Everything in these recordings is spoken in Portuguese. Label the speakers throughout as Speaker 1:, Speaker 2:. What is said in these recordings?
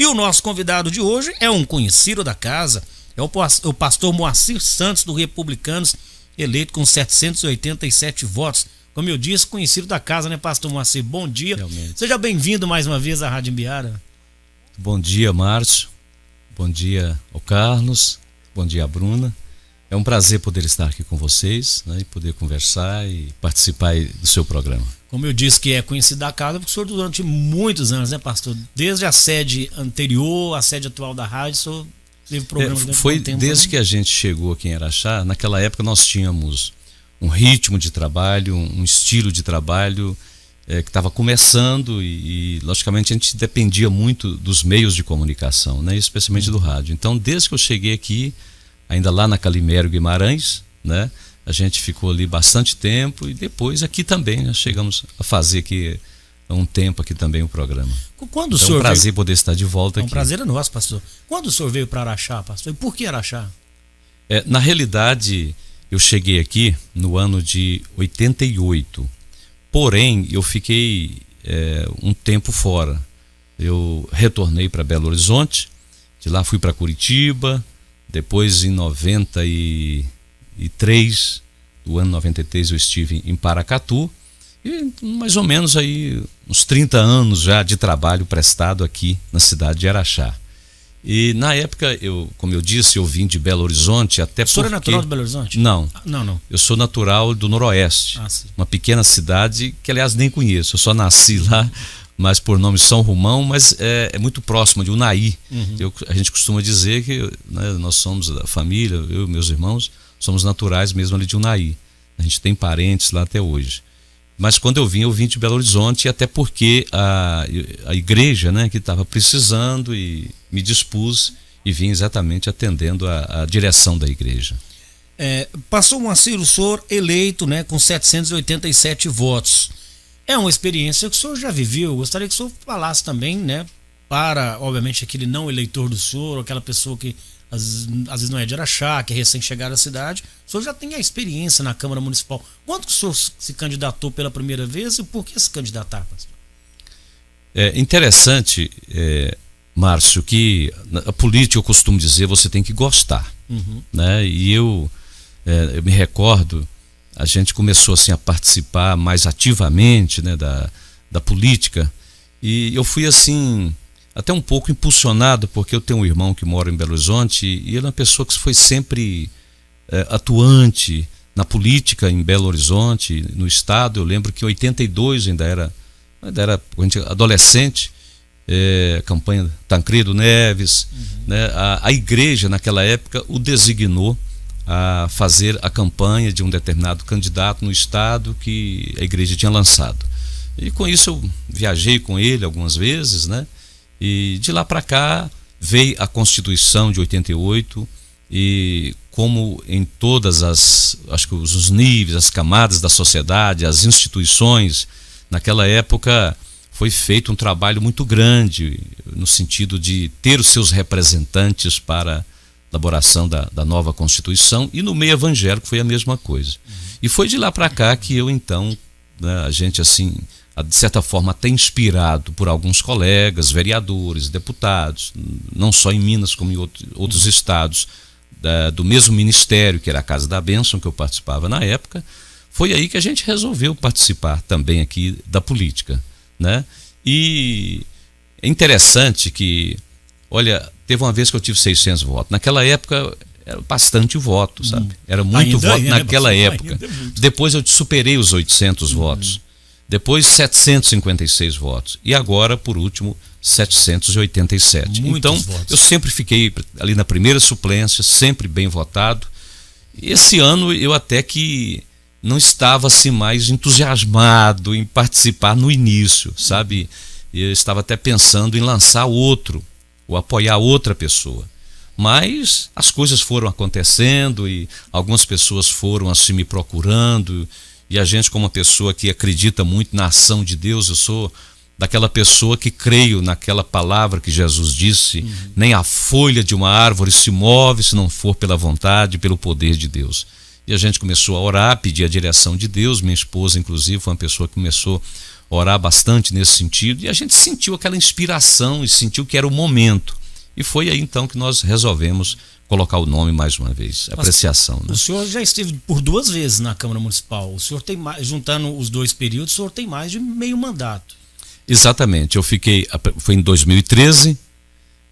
Speaker 1: E o nosso convidado de hoje é um conhecido da casa, é o pastor Moacir Santos, do Republicanos, eleito com 787 votos. Como eu disse, conhecido da casa, né, pastor Moacir? Bom dia.
Speaker 2: Realmente.
Speaker 1: Seja bem-vindo mais uma vez à Rádio Imbirara.
Speaker 2: Bom dia, Márcio. Bom dia ao Carlos. Bom dia, Bruna. É um prazer poder estar aqui com vocês, né, e poder conversar e participar aí do seu programa.
Speaker 1: Como eu disse que é conhecido da casa, porque o senhor durante muitos anos, né, pastor? Desde a sede anterior, a sede atual da rádio, o senhor teve programas durante
Speaker 2: Foi
Speaker 1: muito tempo,
Speaker 2: desde
Speaker 1: né?
Speaker 2: que a gente chegou aqui em Araxá. Naquela época nós tínhamos um ritmo de trabalho, um estilo de trabalho que estava começando e logicamente a gente dependia muito dos meios de comunicação, né, especialmente do rádio. Então, desde que eu cheguei aqui, ainda lá na Calimério Guimarães, né, a gente ficou ali bastante tempo e depois aqui também, né, chegamos a fazer aqui há um tempo aqui também o programa.
Speaker 1: Quando o
Speaker 2: Então,
Speaker 1: senhor
Speaker 2: é um prazer
Speaker 1: veio...
Speaker 2: poder estar de volta
Speaker 1: É
Speaker 2: aqui.
Speaker 1: um prazer é nosso, pastor. Quando o senhor veio para Araxá, pastor? E por que Araxá?
Speaker 2: Na realidade, eu cheguei aqui no ano de 88. Porém, eu fiquei um tempo fora. Eu retornei para Belo Horizonte, de lá fui para Curitiba, depois em 93, do ano 93 eu estive em Paracatu, e mais ou menos aí uns 30 anos já de trabalho prestado aqui na cidade de Araxá. E na época, como eu disse, eu vim de Belo Horizonte até porque... O senhor é
Speaker 1: natural de Belo Horizonte?
Speaker 2: Não.
Speaker 1: Não.
Speaker 2: Eu sou natural do Noroeste,
Speaker 1: sim.
Speaker 2: Uma pequena cidade que, aliás, nem conheço. Eu ssó nasci lá, mas por nome São Romão, mas é muito próximo de Unai. A gente costuma dizer que, né, nós somos da família, eu e meus irmãos, somos naturais mesmo ali de Unai. A gente tem parentes lá até hoje. Mas quando eu vim de Belo Horizonte, até porque a igreja, né, que estava precisando, e me dispus e vim exatamente atendendo a direção da igreja.
Speaker 1: Pastor Moacir, o senhor eleito, né, com 787 votos. É uma experiência que o senhor já viveu. Eu gostaria que o senhor falasse também, né, para, obviamente, aquele não eleitor do senhor, aquela pessoa que às vezes não é de Araxá, que é recém-chegada à cidade. O senhor já tem a experiência na Câmara Municipal. Quando que o senhor se candidatou pela primeira vez e por que se candidatar, pastor?
Speaker 2: É interessante, Márcio, que a política, eu costumo dizer, você tem que gostar. Né? E eu me recordo, a gente começou assim a participar mais ativamente, né, da política, e eu fui assim até um pouco impulsionado, porque eu tenho um irmão que mora em Belo Horizonte e ele é uma pessoa que foi sempre atuante na política em Belo Horizonte, no estado. Eu lembro que em 82 ainda era adolescente, campanha Tancredo Neves, né? A igreja naquela época o designou a fazer a campanha de um determinado candidato no estado que a igreja tinha lançado. E com isso eu viajei com ele algumas vezes, né? E de lá para cá veio a Constituição de 88 e, como em todas acho que os níveis, as camadas da sociedade, as instituições, naquela época foi feito um trabalho muito grande no sentido de ter os seus representantes para a elaboração da nova Constituição, e no meio evangélico foi a mesma coisa. E foi de lá para cá que eu então, né, a gente assim, de certa forma até inspirado por alguns colegas, vereadores, deputados, não só em Minas como em outros estados, do mesmo ministério, que era a Casa da Bênção, que eu participava na época, foi aí que a gente resolveu participar também aqui da política, né? E é interessante que, olha, teve uma vez que eu tive 600 votos. Naquela época era bastante voto, sabe? Era muito voto naquela época. Depois eu superei os 800 votos. Depois 756 votos. E agora, por último, 787. Então,
Speaker 1: votos.
Speaker 2: Eu sempre fiquei ali na primeira suplência, sempre bem votado. E esse ano eu até que não estava assim mais entusiasmado em participar no início, sabe? Eu estava até pensando em lançar outro, ou apoiar outra pessoa. Mas as coisas foram acontecendo e algumas pessoas foram assim me procurando. E a gente, como uma pessoa que acredita muito na ação de Deus, eu sou daquela pessoa que creio naquela palavra que Jesus disse, nem a folha de uma árvore se move se não for pela vontade e pelo poder de Deus. E a gente começou a orar, pedir a direção de Deus. Minha esposa, inclusive, foi uma pessoa que começou orar bastante nesse sentido, e a gente sentiu aquela inspiração e sentiu que era o momento. E foi aí então que nós resolvemos colocar o nome mais uma vez, apreciação. Né?
Speaker 1: O senhor já esteve por 2 vezes na Câmara Municipal. O senhor tem mais, juntando os 2 períodos, o senhor tem mais de meio mandato.
Speaker 2: Exatamente, foi em 2013,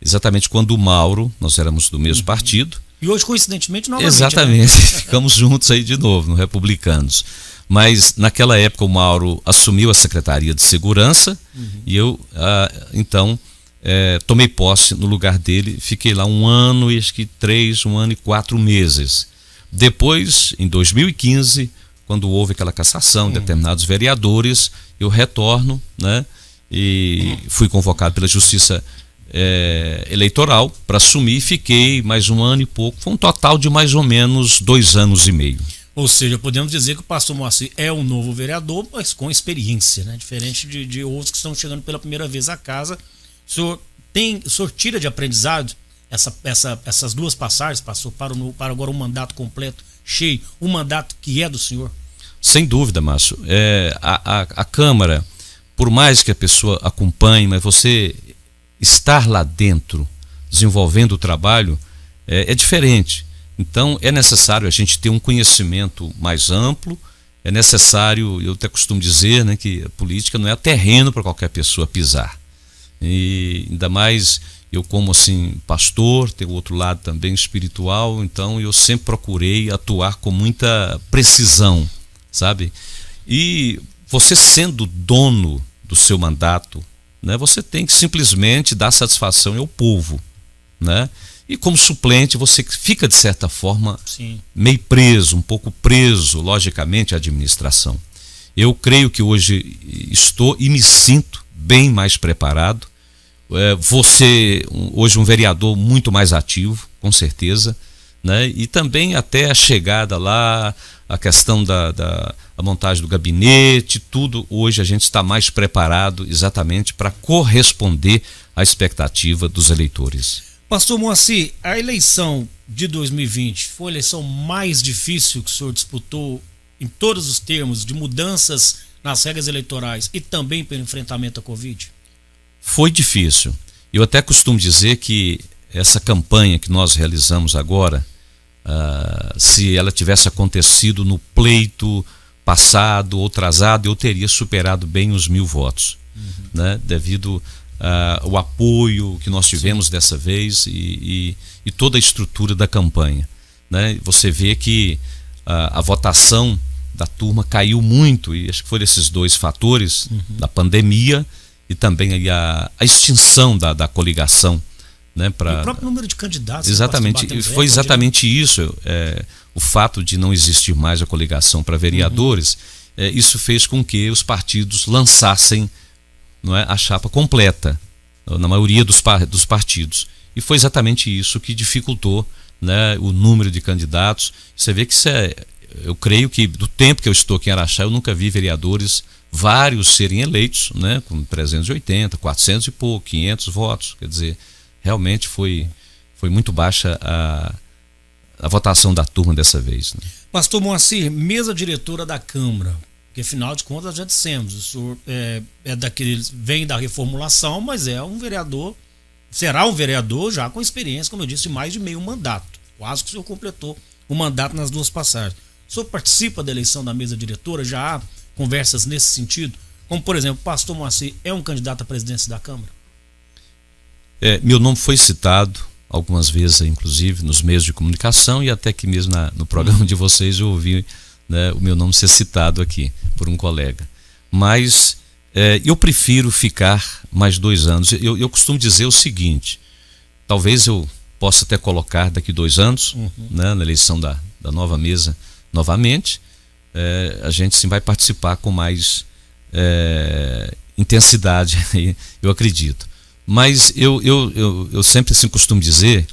Speaker 2: exatamente quando o Mauro, nós éramos do mesmo partido.
Speaker 1: E hoje, coincidentemente, novamente.
Speaker 2: Exatamente, né? Ficamos juntos aí de novo, no Republicanos. Mas naquela época o Mauro assumiu a Secretaria de Segurança e eu, então, tomei posse no lugar dele, fiquei lá 1 ano e acho que 1 ano e 4 meses. Depois, em 2015, quando houve aquela cassação de determinados vereadores, eu retorno, né? E fui convocado pela Justiça Eleitoral para assumir e fiquei mais 1 ano e pouco. Foi um total de mais ou menos 2 anos e meio.
Speaker 1: Ou seja, podemos dizer que o pastor Moacir é um novo vereador, mas com experiência, né? Diferente de outros que estão chegando pela primeira vez à casa. O senhor tira de aprendizado essas 2 passagens, passou para agora um mandato completo, cheio, um mandato que é do senhor?
Speaker 2: Sem dúvida, Márcio. A Câmara, por mais que a pessoa acompanhe, mas você estar lá dentro, desenvolvendo o trabalho, é diferente. Então é necessário a gente ter um conhecimento mais amplo, é necessário, eu até costumo dizer, né, que a política não é terreno para qualquer pessoa pisar. E ainda mais eu como assim pastor, tenho outro lado também espiritual, então eu sempre procurei atuar com muita precisão, sabe? E você sendo dono do seu mandato, né, você tem que simplesmente dar satisfação ao povo, né? E como suplente você fica de certa forma meio preso, um pouco preso, logicamente, à administração. Eu creio que hoje estou e me sinto bem mais preparado. Você hoje um vereador muito mais ativo, com certeza, né? E também até a chegada lá, a questão a montagem do gabinete, tudo hoje a gente está mais preparado exatamente para corresponder à expectativa dos eleitores.
Speaker 1: Pastor Moacir, a eleição de 2020 foi a eleição mais difícil que o senhor disputou em todos os termos de mudanças nas regras eleitorais e também pelo enfrentamento à Covid?
Speaker 2: Foi difícil. Eu até costumo dizer que essa campanha que nós realizamos agora, se ela tivesse acontecido no pleito passado ou atrasado, eu teria superado bem os 1000 votos, né? Devido o apoio que nós tivemos dessa vez e toda a estrutura da campanha, né? Você vê que a votação da turma caiu muito, e acho que foi esses 2 fatores, da pandemia e também aí a extinção da coligação, né?
Speaker 1: E o próprio número de candidatos.
Speaker 2: Exatamente, foi exatamente isso, o fato de não existir mais a coligação para vereadores, isso fez com que os partidos lançassem, não é, a chapa completa, na maioria dos partidos. E foi exatamente isso que dificultou, né, o número de candidatos. Você vê que eu creio que do tempo que eu estou aqui em Araxá, eu nunca vi vereadores vários serem eleitos, né, com 380, 400 e pouco, 500 votos. Quer dizer, realmente foi muito baixa a votação da turma dessa vez, né?
Speaker 1: Pastor Moacir, mesa diretora da Câmara, porque afinal de contas já dissemos, o senhor vem da reformulação, mas é um vereador, será um vereador já com experiência, como eu disse, de mais de meio mandato. Quase que o senhor completou o mandato nas 2 passagens. O senhor participa da eleição da mesa diretora? Já há conversas nesse sentido? Como, por exemplo, o pastor Moacir é um candidato à presidência da Câmara?
Speaker 2: Meu nome foi citado algumas vezes, inclusive, nos meios de comunicação, e até que mesmo no programa de vocês eu ouvi, né, o meu nome ser citado aqui por um colega. Mas eu prefiro ficar mais 2 anos. Eu costumo dizer o seguinte: talvez eu possa até colocar daqui 2 anos, né, na eleição da nova mesa novamente, a gente sim vai participar com mais intensidade, eu acredito. Mas eu sempre assim costumo dizer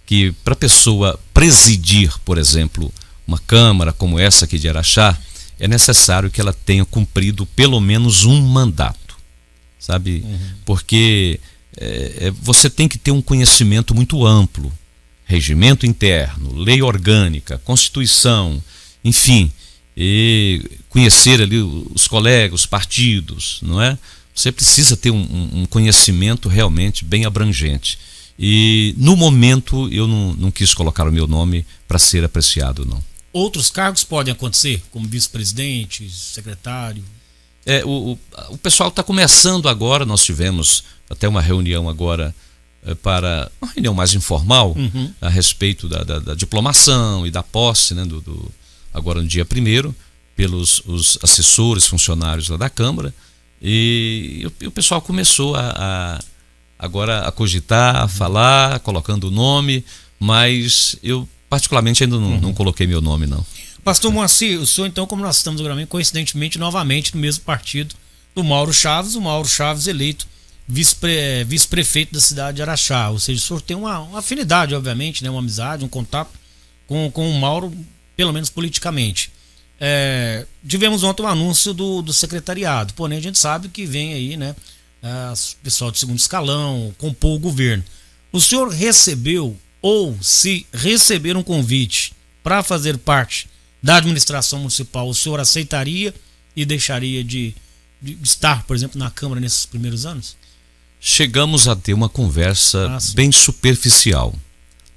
Speaker 2: que para a pessoa presidir, por exemplo, uma Câmara como essa aqui de Araxá, é necessário que ela tenha cumprido pelo menos um mandato, sabe? Porque você tem que ter um conhecimento muito amplo, regimento interno, lei orgânica, Constituição, enfim. e conhecer ali os colegas, os partidos, não é? Você precisa ter um conhecimento realmente bem abrangente. E no momento eu não quis colocar o meu nome para ser apreciado, não.
Speaker 1: Outros cargos podem acontecer, como vice-presidente, secretário?
Speaker 2: O pessoal está começando agora, nós tivemos até uma reunião agora para uma reunião mais informal a respeito da diplomação e da posse, né, agora no dia 1º, pelos os assessores, funcionários lá da Câmara, e o pessoal começou agora a cogitar, a falar, colocando o nome, mas eu particularmente ainda não coloquei meu nome, não.
Speaker 1: Pastor Moacir, o senhor então, como nós estamos agora, coincidentemente, novamente no mesmo partido do Mauro Chaves, o Mauro Chaves eleito vice-prefeito da cidade de Araxá, ou seja, o senhor tem uma afinidade, obviamente, né, uma amizade, um contato com o Mauro, pelo menos politicamente. Tivemos ontem um anúncio do secretariado, porém a gente sabe que vem aí, né, o pessoal de segundo escalão, compor o governo. O senhor recebeu, ou se receber um convite para fazer parte da administração municipal, o senhor aceitaria e deixaria de estar, por exemplo, na Câmara nesses primeiros anos?
Speaker 2: Chegamos a ter uma conversa bem superficial,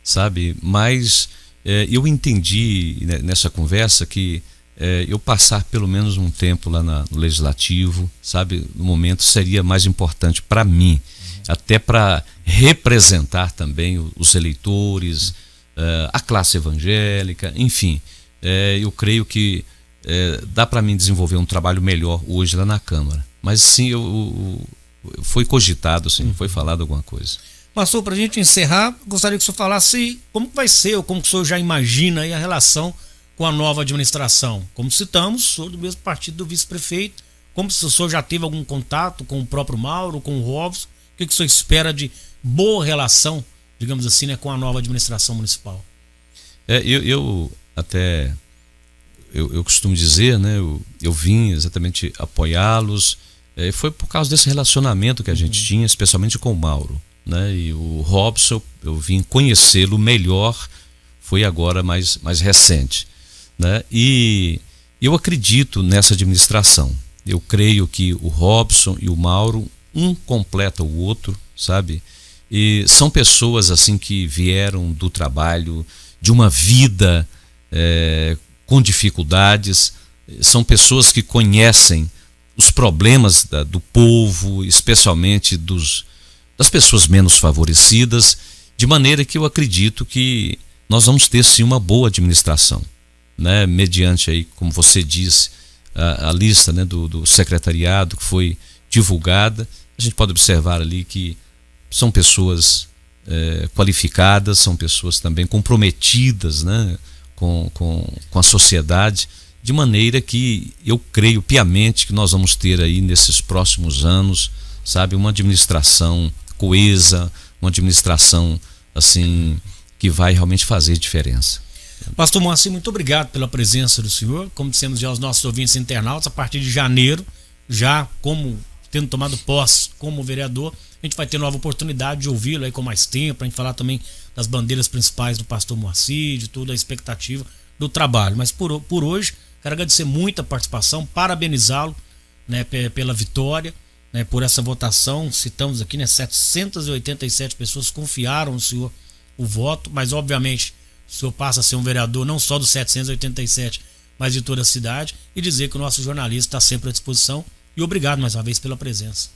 Speaker 2: sabe? Mas eu entendi nessa conversa que eu passar pelo menos um tempo lá no Legislativo, sabe? No momento seria mais importante para mim, até para representar também os eleitores, a classe evangélica, enfim. Eu creio que dá para mim desenvolver um trabalho melhor hoje lá na Câmara. Mas sim, foi cogitado, sim, foi falado alguma coisa.
Speaker 1: Pastor, para a gente encerrar, gostaria que o senhor falasse como vai ser, ou como que o senhor já imagina aí a relação com a nova administração. Como citamos, sou do mesmo partido do vice-prefeito, como se o senhor já teve algum contato com o próprio Mauro, com o Robson, o que o senhor espera de boa relação, digamos assim, né, com a nova administração municipal?
Speaker 2: Eu costumo dizer, né, eu vim exatamente apoiá-los, foi por causa desse relacionamento que a gente tinha, especialmente com o Mauro, né, e o Robson, eu vim conhecê-lo melhor, foi agora mais recente, né, e eu acredito nessa administração. Eu creio que o Robson e o Mauro, um completa o outro, sabe, e são pessoas assim que vieram do trabalho, de uma vida com dificuldades, são pessoas que conhecem os problemas do povo, especialmente das pessoas menos favorecidas, de maneira que eu acredito que nós vamos ter sim uma boa administração, né? Mediante aí, como você disse, a lista, né, do secretariado que foi divulgada, a gente pode observar ali que são pessoas qualificadas, são pessoas também comprometidas, né, com a sociedade, de maneira que eu creio piamente que nós vamos ter aí nesses próximos anos, sabe, uma administração coesa, uma administração assim que vai realmente fazer diferença.
Speaker 1: Pastor Moacir, muito obrigado pela presença do senhor. Como dissemos já aos nossos ouvintes internautas, a partir de janeiro, já tendo tomado posse como vereador, a gente vai ter nova oportunidade de ouvi-lo aí com mais tempo, a gente falar também das bandeiras principais do pastor Moacir, de toda a expectativa do trabalho. Mas por hoje, quero agradecer muito a participação, parabenizá-lo, né, pela vitória, né, por essa votação. Citamos aqui, né, 787 pessoas confiaram no senhor o voto, mas obviamente o senhor passa a ser um vereador não só dos 787, mas de toda a cidade, e dizer que o nosso jornalista está sempre à disposição. E obrigado mais uma vez pela presença.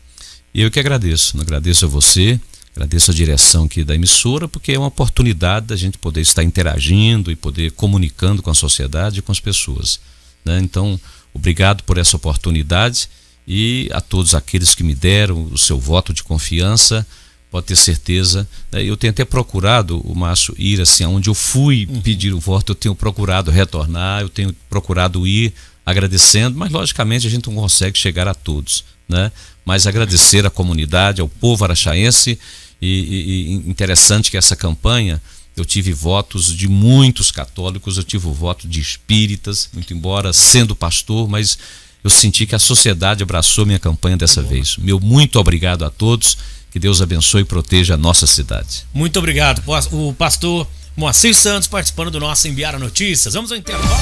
Speaker 2: Eu que agradeço a você, agradeço a direção aqui da emissora, porque é uma oportunidade da gente poder estar interagindo e poder comunicando com a sociedade e com as pessoas, né? Então, obrigado por essa oportunidade, e a todos aqueles que me deram o seu voto de confiança, pode ter certeza, né? Eu tenho até procurado, o Márcio, ir assim, aonde eu fui pedir o voto, eu tenho procurado retornar, eu tenho procurado ir agradecendo, mas logicamente a gente não consegue chegar a todos, né? Mas agradecer à comunidade, ao povo araxaense, e interessante que essa campanha eu tive votos de muitos católicos, eu tive o voto de espíritas, muito embora sendo pastor, mas eu senti que a sociedade abraçou minha campanha dessa vez. Meu muito obrigado a todos, que Deus abençoe e proteja a nossa cidade.
Speaker 1: Muito obrigado, o pastor Moacir Santos participando do nosso Imbirara Notícias. Vamos ao intervalo.